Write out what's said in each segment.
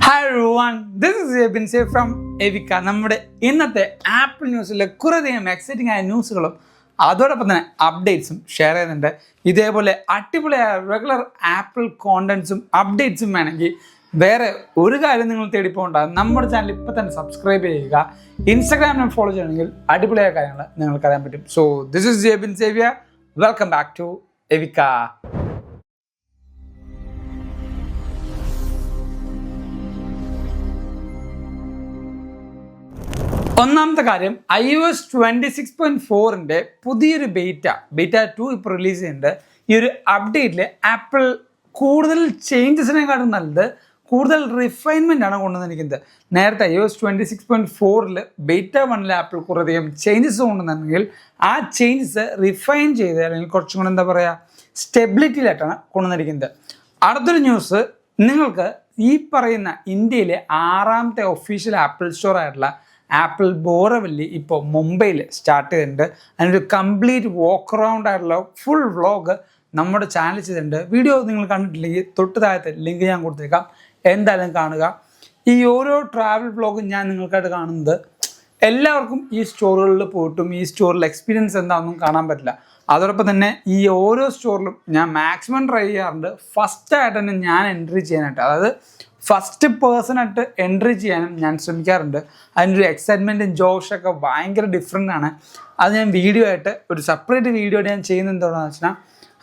Hi everyone, this is Jebin സേ from Evika. നമ്മുടെ ഇന്നത്തെ ആപ്പിൾ ന്യൂസിലെ കുറേയധികം എക്സൈറ്റിംഗ് ആയ ന്യൂസുകളും അതോടൊപ്പം തന്നെ അപ്ഡേറ്റ്സും ഷെയർ ചെയ്യുന്നുണ്ട്. ഇതേപോലെ അടിപൊളിയായ റെഗുലർ ആപ്പിൾ കോണ്ടന്റ്സും അപ്ഡേറ്റ്സും വേണമെങ്കിൽ വേറെ ഒരു കാര്യം നിങ്ങൾ തേടിപ്പോണ്ട, നമ്മുടെ ചാനൽ ഇപ്പോൾ തന്നെ സബ്സ്ക്രൈബ് ചെയ്യുക. ഇൻസ്റ്റാഗ്രാമിൽ ഫോളോ ചെയ്യണമെങ്കിൽ അടിപൊളിയായ കാര്യങ്ങൾ നിങ്ങൾക്ക് അറിയാൻ പറ്റും. സോ ദിസ് ഇസ് ജെബിൻ സേവിയ, വെൽക്കം ബാക്ക് ടു എവിക്ക. ഒന്നാമത്തെ കാര്യം, iOS 26.4 പുതിയൊരു ബീറ്റ 2 ഇപ്പോൾ റിലീസ് ചെയ്യുന്നുണ്ട്. ഈ ഒരു അപ്ഡേറ്റിൽ ആപ്പിൾ കൂടുതൽ ചേഞ്ചസിനെക്കാളും നല്ലത് കൂടുതൽ റിഫൈൻമെൻ്റ് ആണ് കൊണ്ടുവന്നിരിക്കുന്നത്. നേരത്തെ iOS 26.4 ബീറ്റ 1 ആപ്പിൾ കുറേയധികം ചേഞ്ചസ് കൊണ്ടുവന്നിട്ടുണ്ടെങ്കിൽ ആ ചേഞ്ചസ് റിഫൈൻ ചെയ്ത് അല്ലെങ്കിൽ കുറച്ചും കൂടെ എന്താ പറയുക സ്റ്റെബിലിറ്റിയിലായിട്ടാണ് കൊണ്ടുവന്നിരിക്കുന്നത്. അടുത്തൊരു ന്യൂസ്, നിങ്ങൾക്ക് ഈ പറയുന്ന ഇന്ത്യയിലെ 6ാമത്തെ ഒഫീഷ്യൽ ആപ്പിൾ സ്റ്റോർ ആയിട്ടുള്ള ആപ്പിൾ ബോറവല്ലി ഇപ്പോൾ മുംബൈയിൽ സ്റ്റാർട്ട് ചെയ്തിട്ടുണ്ട്. അതിനൊരു കംപ്ലീറ്റ് വാക്ക് അറൗണ്ട് ആയിട്ടുള്ള ഫുൾ വ്ളോഗ് നമ്മുടെ ചാനൽ ചെയ്തിട്ടുണ്ട്. വീഡിയോ നിങ്ങൾ കണ്ടിട്ടില്ലെങ്കിൽ തൊട്ട് താഴത്തെ ലിങ്ക് ഞാൻ കൊടുത്തേക്കാം, എന്തായാലും കാണുക. ഈ ഓരോ ട്രാവൽ വ്ളോഗും ഞാൻ നിങ്ങൾക്കായിട്ട് കാണുന്നത് എല്ലാവർക്കും ഈ സ്റ്റോറുകളിൽ പോയിട്ടും ഈ സ്റ്റോറിൽ എക്സ്പീരിയൻസ് എന്താണെന്നും കാണാൻ പറ്റില്ല. അതോടൊപ്പം തന്നെ ഈ ഓരോ സ്റ്റോറിലും ഞാൻ മാക്സിമം ട്രൈ ചെയ്യാറുണ്ട് ഫസ്റ്റായിട്ട് തന്നെ ഞാൻ എൻട്രി ചെയ്യാനായിട്ട്, അതായത് ഫസ്റ്റ് പേഴ്സണായിട്ട് എൻട്രി ചെയ്യാനും ഞാൻ ശ്രമിക്കാറുണ്ട്. അതിൻ്റെ ഒരു എക്സൈറ്റ്മെൻറ്റും ജോഷൊക്കെ ഭയങ്കര ഡിഫറെൻ്റ് ആണ്. അത് ഞാൻ വീഡിയോ ആയിട്ട് ഒരു സെപ്പറേറ്റ് വീഡിയോ ആയിട്ട് ഞാൻ ചെയ്യുന്നത് എന്താണെന്ന് വെച്ചാൽ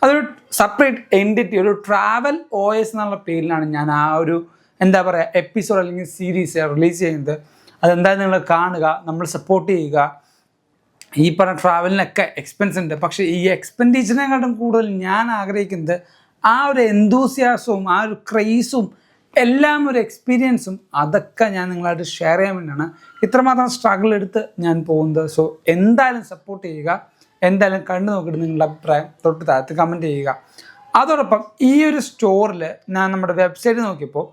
അതൊരു സെപ്പറേറ്റ് എൻറ്റിറ്റി, ഒരു ട്രാവൽ OS എന്നുള്ള പേരിലാണ് ഞാൻ ആ ഒരു എന്താ പറയുക എപ്പിസോഡ് അല്ലെങ്കിൽ സീരീസ് റിലീസ് ചെയ്യുന്നത്. അതെന്തായാലും നിങ്ങൾ കാണുക, നമ്മൾ സപ്പോർട്ട് ചെയ്യുക. ഈ പറഞ്ഞ ട്രാവലിനൊക്കെ എക്സ്പെൻസ് ഉണ്ട്, പക്ഷേ ഈ എക്സ്പെൻഡിച്ചറിനെക്കാട്ടും കൂടുതൽ ഞാൻ ആഗ്രഹിക്കുന്നത് ആ ഒരു എന്തൂസിയാസവും ആ ഒരു ക്രേസും എല്ലാം ഒരു എക്സ്പീരിയൻസും അതൊക്കെ ഞാൻ നിങ്ങളായിട്ട് ഷെയർ ചെയ്യാൻ വേണ്ടിയാണ് ഇത്രമാത്രം സ്ട്രഗിൾ എടുത്ത് ഞാൻ പോകുന്നത്. സോ എന്തായാലും സപ്പോർട്ട് ചെയ്യുക, എന്തായാലും കണ്ടു നോക്കിയിട്ട് നിങ്ങളുടെ അഭിപ്രായം തൊട്ട് താഴത്ത് കമൻറ്റ് ചെയ്യുക. അതോടൊപ്പം ഈ ഒരു സ്റ്റോറിൽ ഞാൻ നമ്മുടെ വെബ്സൈറ്റ് നോക്കിയപ്പോൾ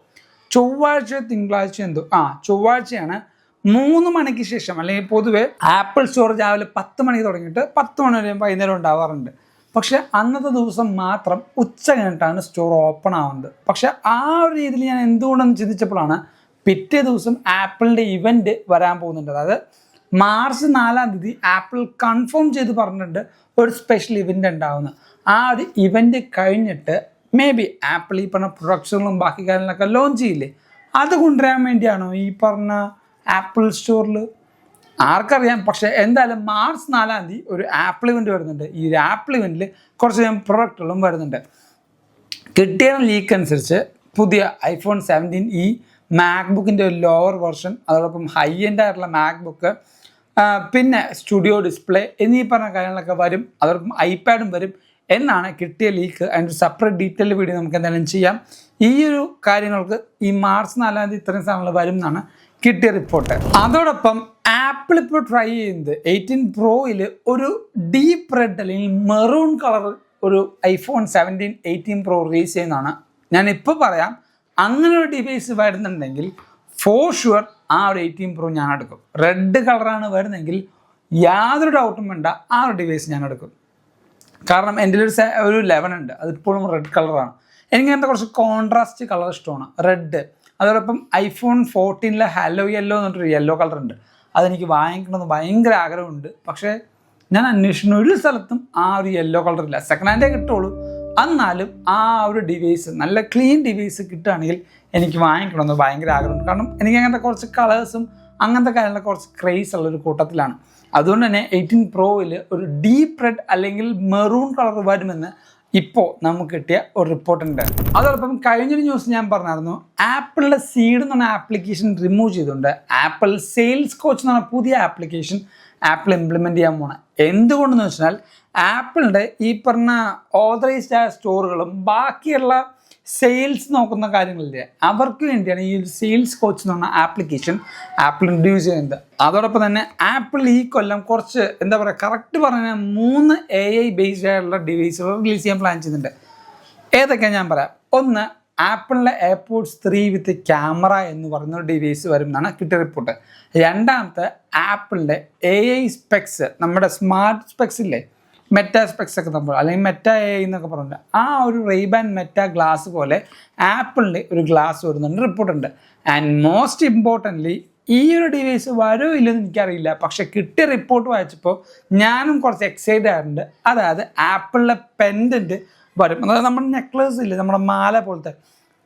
ചൊവ്വാഴ്ചയാണ് 3 മണിക്ക് ശേഷം, അല്ലെങ്കിൽ പൊതുവെ ആപ്പിൾ സ്റ്റോർ രാവിലെ 10 മണിക്ക് തുടങ്ങിയിട്ട് 10 മണി വരെ വൈകുന്നേരം ഉണ്ടാവാറുണ്ട്. പക്ഷെ അന്നത്തെ ദിവസം മാത്രം ഉച്ച കഴിഞ്ഞിട്ടാണ് സ്റ്റോർ ഓപ്പൺ ആവുന്നത്. പക്ഷെ ആ ഒരു രീതിയിൽ ഞാൻ എന്തുകൊണ്ടെന്ന് ചിന്തിച്ചപ്പോഴാണ് പിറ്റേ ദിവസം ആപ്പിളിൻ്റെ ഇവൻറ്റ് വരാൻ പോകുന്നുണ്ട്. അതായത് മാർച്ച് 4-ാം തീയതി ആപ്പിൾ കൺഫേം ചെയ്ത് പറഞ്ഞിട്ടുണ്ട് ഒരു സ്പെഷ്യൽ ഇവൻ്റ് ഉണ്ടാവുന്നത്. ആ ഒരു ഇവൻ്റ് കഴിഞ്ഞിട്ട് മേ ബി ആപ്പിൾ ഈ പറഞ്ഞ പ്രൊഡക്ട്സുകളും ബാക്കി കാര്യങ്ങളൊക്കെ ലോഞ്ച് ചെയ്യില്ലേ, അത് കൊണ്ടുവരാൻ വേണ്ടിയാണോ ഈ പറഞ്ഞ ആപ്പിൾ സ്റ്റോറിൽ ആർക്കറിയാം. പക്ഷേ എന്തായാലും മാർച്ച് 4-ാം തീയതി ഒരു ആപ്പിൾ ഇവൻറ്റ് വരുന്നുണ്ട്. ഈ ഒരു ആപ്പിൾ ഇവൻറ്റിൽ കുറച്ചധികം പ്രൊഡക്റ്റുകളും വരുന്നുണ്ട്. കിട്ടിയ ലീക്ക് അനുസരിച്ച് പുതിയ iPhone 17e, മാക്ബുക്കിൻ്റെ ഒരു ലോവർ വെർഷൻ, അതോടൊപ്പം ഹൈ എൻഡ് ആയിട്ടുള്ള മാക്ബുക്ക്, പിന്നെ സ്റ്റുഡിയോ ഡിസ്പ്ലേ എന്നീ പറഞ്ഞ കാര്യങ്ങളൊക്കെ വരും. അതോടൊപ്പം ഐപാഡും വരും എന്നാണ് കിട്ടിയ ലീക്ക്. അതിൻ്റെ ഒരു സെപ്പറേറ്റ് ഡീറ്റെയിൽ വീഡിയോ നമുക്ക് എന്തായാലും ചെയ്യാം. ഈ ഒരു കാര്യങ്ങൾക്ക് ഈ മാർച്ച് 4-ാം തീയതി ഇത്രയും സാധനങ്ങൾ വരും എന്നാണ് കിട്ടിയ റിപ്പോർട്ട്. അതോടൊപ്പം ആപ്പിൾ ഇപ്പോൾ ട്രൈ ചെയ്യുന്നത് 18 Proയിൽ ഒരു ഡീപ്പ് റെഡ് അല്ലെങ്കിൽ മെറൂൺ കളർ ഒരു iPhone 17, 18 Pro റിലീസ് ചെയ്യുന്നതാണ്. ഞാൻ ഇപ്പോൾ പറയാം, അങ്ങനെ ഒരു ഡിവൈസ് വരുന്നുണ്ടെങ്കിൽ ഫോർ ഷുവർ ആ ഒരു 18 Pro ഞാൻ എടുക്കും. റെഡ് കളറാണ് വരുന്നതെങ്കിൽ യാതൊരു ഡൗട്ടും വേണ്ട, ആ ഒരു ഡിവൈസ് ഞാൻ എടുക്കും. കാരണം എൻ്റെ ഒരു 11 ഉണ്ട്, അതിപ്പോഴും റെഡ് കളറാണ്. എനിക്ക് അങ്ങനത്തെ കുറച്ച് കോൺട്രാസ്റ്റ് കളർ ഇഷ്ടമാണ്, റെഡ്. അതോടൊപ്പം iPhone 14 ഹലോ യെല്ലോ എന്നിട്ടൊരു യെല്ലോ കളർ ഉണ്ട്, അതെനിക്ക് വാങ്ങിക്കണമെന്ന് ഭയങ്കര ആഗ്രഹമുണ്ട്. പക്ഷേ ഞാൻ അന്വേഷിക്കുന്ന ഒരു സ്ഥലത്തും ആ ഒരു യെല്ലോ കളറില്ല. സെക്കൻഡ് ഹാൻഡേ കിട്ടുള്ളൂ. എന്നാലും ആ ഒരു ഡിവൈസ് നല്ല ക്ലീൻ ഡിവൈസ് കിട്ടുകയാണെങ്കിൽ എനിക്ക് വാങ്ങിക്കണമെന്ന് ഭയങ്കര ആഗ്രഹമുണ്ട്. കാരണം എനിക്ക് അങ്ങനത്തെ കുറച്ച് കളേഴ്സും അങ്ങനത്തെ കാര്യങ്ങളൊക്കെ കുറച്ച് ക്രേസ് ഉള്ളൊരു കൂട്ടത്തിലാണ്. അതുകൊണ്ട് തന്നെ 18 Proയിൽ ഒരു ഡീപ്പ് റെഡ് അല്ലെങ്കിൽ മെറൂൺ കളർ വരുമെന്ന് ഇപ്പോൾ നമുക്ക് കിട്ടിയ ഒരു റിപ്പോർട്ടുണ്ട്. അതോടൊപ്പം കഴിഞ്ഞൊരു ന്യൂസ് ഞാൻ പറഞ്ഞായിരുന്നു, ആപ്പിളിൻ്റെ സീഡ് എന്ന് പറഞ്ഞ ആപ്ലിക്കേഷൻ റിമൂവ് ചെയ്തുകൊണ്ട് ആപ്പിൾ സെയിൽസ് കോച്ച് എന്ന് പറഞ്ഞ പുതിയ ആപ്ലിക്കേഷൻ ആപ്പിൾ ഇംപ്ലിമെൻറ്റ് ചെയ്യാൻ പോകണം. എന്തുകൊണ്ടെന്ന് വെച്ചാൽ ആപ്പിളിൻ്റെ ഈ പറഞ്ഞ ഓതറൈസ്ഡ് ആയ സ്റ്റോറുകളും ബാക്കിയുള്ള സെയിൽസ് നോക്കുന്ന കാര്യങ്ങളില്ലേ, അവർക്ക് വേണ്ടിയാണ് ഈ ഒരു സെയിൽസ് കോച്ച് എന്ന് പറഞ്ഞ ആപ്ലിക്കേഷൻ ആപ്പിൾ ഇൻട്രൊഡ്യൂസ് ചെയ്യുന്നത്. അതോടൊപ്പം തന്നെ ആപ്പിൾ ഈ കൊല്ലം കുറച്ച് എന്താ പറയുക കറക്റ്റ് പറഞ്ഞാൽ 3 AI ബേസ്ഡ് ആയിട്ടുള്ള ഡിവൈസുകൾ റിലീസ് ചെയ്യാൻ പ്ലാൻ ചെയ്യുന്നുണ്ട്. ഏതൊക്കെയാണ് ഞാൻ പറയാം. ഒന്ന്, ആപ്പിളിൻ്റെ AirPods 3 വിത്ത് ക്യാമറ എന്ന് പറയുന്ന ഒരു ഡിവൈസ് വരും എന്നാണ് കിട്ടിയ റിപ്പോർട്ട്. രണ്ടാമത്തെ, ആപ്പിളിൻ്റെ AI സ്പെക്സ്, നമ്മുടെ സ്മാർട്ട് സ്പെക്സ് ഇല്ലേ, മെറ്റാ സ്പെക്സ് ഒക്കെ നമ്മൾ അല്ലെങ്കിൽ മെറ്റാ എ എന്നൊക്കെ പറഞ്ഞിട്ട് ആ ഒരു റെയ്ബാൻ മെറ്റാ ഗ്ലാസ് പോലെ ആപ്പിളിൻ്റെ ഒരു ഗ്ലാസ് വരുന്നുണ്ട് റിപ്പോർട്ടുണ്ട്. ആൻഡ് മോസ്റ്റ് ഇമ്പോർട്ടൻ്റ്ലി ഈ ഒരു ഡിവൈസ് വരുമോ ഇല്ലെന്ന് എനിക്കറിയില്ല, പക്ഷെ കിട്ടിയ റിപ്പോർട്ട് വായിച്ചപ്പോൾ ഞാനും കുറച്ച് എക്സൈറ്റഡ് ആയിട്ടുണ്ട്. അതായത് ആപ്പിളിലെ പെൻഡൻറ്റ് വരും, അതായത് നമ്മുടെ നെക്ലേസ് ഇല്ലേ, നമ്മുടെ മാല പോലത്തെ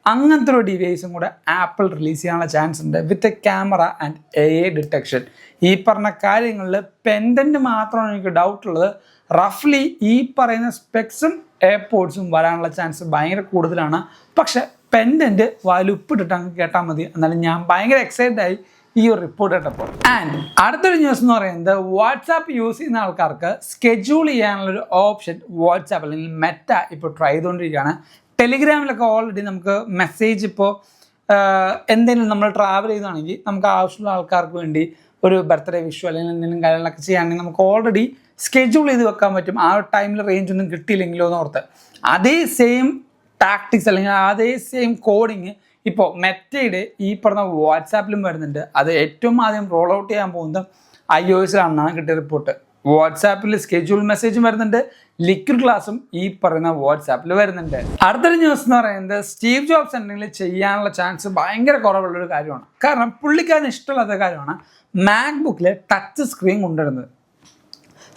അങ്ങനത്തെ ഒരു ഡിവൈസും കൂടെ ആപ്പിൾ റിലീസ് ചെയ്യാനുള്ള ചാൻസ് ഉണ്ട് വിത്ത് ക്യാമറ ആൻഡ് AI ഡിറ്റക്ഷൻ. ഈ പറഞ്ഞ കാര്യങ്ങളിൽ പെൻഡൻറ്റ് മാത്രമാണ് എനിക്ക് ഡൗട്ട് ഉള്ളത്. റഫ്ലി ഈ പറയുന്ന സ്പെക്സും എയർപോഡ്സും വരാനുള്ള ചാൻസ് ഭയങ്കര കൂടുതലാണ്. പക്ഷെ പെൻഡൻറ്റ് വാലുപ്പിട്ടിട്ട് അങ്ങ് കേട്ടാൽ മതി. എന്നാലും ഞാൻ ഭയങ്കര എക്സൈറ്റഡ് ആയി ഈ ഒരു റിപ്പോർട്ട് കേട്ടപ്പോൾ. ആൻഡ് അടുത്തൊരു ന്യൂസ് എന്ന് പറയുന്നത് വാട്സാപ്പ് യൂസ് ചെയ്യുന്ന ആൾക്കാർക്ക് സ്കെഡ്യൂൾ ചെയ്യാനുള്ളൊരു ഓപ്ഷൻ വാട്സാപ്പ് അല്ലെങ്കിൽ മെറ്റ ഇപ്പോൾ ട്രൈ ചെയ്തുകൊണ്ടിരിക്കുകയാണ്. ടെലിഗ്രാമിലൊക്കെ ഓൾറെഡി നമുക്ക് മെസ്സേജ് ഇപ്പോൾ എന്തെങ്കിലും നമ്മൾ ട്രാവൽ ചെയ്യുന്നതാണെങ്കിൽ നമുക്ക് ആവശ്യമുള്ള ആൾക്കാർക്ക് വേണ്ടി ഒരു ബർത്ത്ഡേ വിഷു അല്ലെങ്കിൽ എന്തെങ്കിലും കാര്യങ്ങളൊക്കെ ചെയ്യുകയാണെങ്കിൽ നമുക്ക് ഓൾറെഡി സ്കെഡ്യൂൾ ചെയ്ത് വെക്കാൻ പറ്റും. ആ ഒരു ടൈമിൽ റേഞ്ച് ഒന്നും കിട്ടിയില്ലെങ്കിലോ എന്ന് ഓർത്ത് അതേ സെയിം ടാക്ടിക്സ് അല്ലെങ്കിൽ അതേ സെയിം കോഡിങ് ഇപ്പോൾ മെറ്റയുടെ ഈ പറഞ്ഞ വാട്സാപ്പിലും വരുന്നുണ്ട്. അത് ഏറ്റവും ആദ്യം റോൾ ഔട്ട് ചെയ്യാൻ പോകുന്നത് iOS-ലാണെന്നാണ് കിട്ടിയ റിപ്പോർട്ട്. വാട്സാപ്പിൽ സ്കെഡ്യൂൾ മെസ്സേജും വരുന്നുണ്ട്, ലിക്വിഡ് ക്ലാസ്സും ഈ പറയുന്ന വാട്സാപ്പിൽ വരുന്നുണ്ട്. അടുത്തൊരു ന്യൂസ് എന്ന് പറയുന്നത് സ്റ്റീവ് ജോബ്സ് എന്തെങ്കിലും ചെയ്യാനുള്ള ചാൻസ് ഭയങ്കര കുറവുള്ളൊരു കാര്യമാണ്. കാരണം പുള്ളിക്കാരന് ഇഷ്ടമുള്ള കാര്യമാണ് മാക്ബുക്കിൽ ടച്ച് സ്ക്രീൻ കൊണ്ടുവരുന്നത്.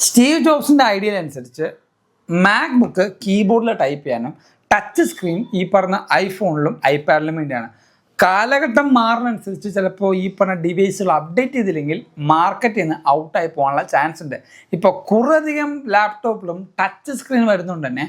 സ്റ്റീവ് ജോബ്സിൻ്റെ ഐഡിയ അനുസരിച്ച് മാക്ബുക്ക് കീബോർഡിൽ ടൈപ്പ് ചെയ്യാനും ടച്ച് സ്ക്രീൻ ഈ പറഞ്ഞ ഐഫോണിലും ഐപാഡിലും വേണ്ടിയാണ്. കാലഘട്ടം മാറുന്നതനുസരിച്ച് ചിലപ്പോൾ ഈ പറഞ്ഞ ഡിവൈസുകൾ അപ്ഡേറ്റ് ചെയ്തില്ലെങ്കിൽ മാർക്കറ്റിൽ നിന്ന് ഔട്ടായി പോകാനുള്ള ചാൻസ് ഉണ്ട്. ഇപ്പോൾ കുറേയധികം ലാപ്ടോപ്പിലും ടച്ച് സ്ക്രീൻ വരുന്നതുകൊണ്ട് തന്നെ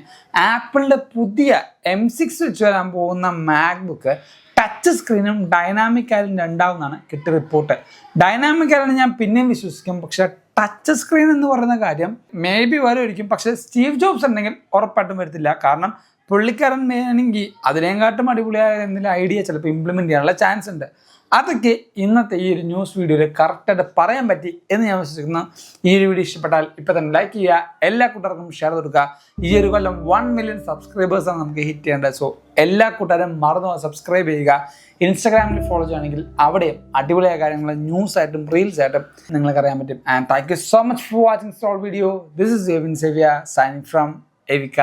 ആപ്പിളിൻ്റെ പുതിയ M6 വെച്ച് വരാൻ പോകുന്ന മാക്ബുക്ക് ടച്ച് സ്ക്രീനും ഡൈനാമിക് ഐലൻഡ് ഉണ്ടാവുമെന്നാണ് കിട്ടിയ റിപ്പോർട്ട്. ഡൈനാമിക് ഐലൻഡ് ഞാൻ പിന്നെയും വിശ്വസിക്കും, പക്ഷേ ടച്ച് സ്ക്രീൻ എന്ന് പറയുന്ന കാര്യം മേ ബി വരുമായിരിക്കും. പക്ഷേ സ്റ്റീവ് ജോബ്സ് ഉണ്ടെങ്കിൽ ഉറപ്പായിട്ടും വരത്തില്ല. കാരണം പുള്ളിക്കാരൻ വേണമെങ്കിൽ അതിനെക്കാട്ടും അടിപൊളിയായ എന്തെങ്കിലും ഐഡിയ ചിലപ്പോൾ ഇംപ്ലിമെൻറ്റ് ചെയ്യാനുള്ള ചാൻസ് ഉണ്ട്. അതൊക്കെ ഇന്നത്തെ ഈ ഒരു ന്യൂസ് വീഡിയോയിൽ കറക്റ്റായിട്ട് പറയാൻ പറ്റി എന്ന് ഞാൻ വിശ്വസിക്കുന്നു. ഈ ഒരു വീഡിയോ ഇഷ്ടപ്പെട്ടാൽ ഇപ്പോൾ തന്നെ ലൈക്ക് ചെയ്യുക, എല്ലാ കൂട്ടുകാർക്കും ഷെയർ കൊടുക്കുക. ഈ ഒരു കൊല്ലം 1 മില്യൺ സബ്സ്ക്രൈബേഴ്സാണ് നമുക്ക് ഹിറ്റ് ചെയ്യേണ്ടത്. സോ എല്ലാ കൂട്ടുകാരും മറന്നു സബ്സ്ക്രൈബ് ചെയ്യുക. ഇൻസ്റ്റാഗ്രാമിൽ ഫോളോ ചെയ്യുകയാണെങ്കിൽ അവിടെയും അടിപൊളിയായ കാര്യങ്ങൾ ന്യൂസായിട്ടും റീൽസായിട്ടും നിങ്ങൾക്ക് അറിയാൻ പറ്റും. And thank you so much for watching sole video. This is Evin സേവ്യ സൈനിങ് ഫ്രം എവിക.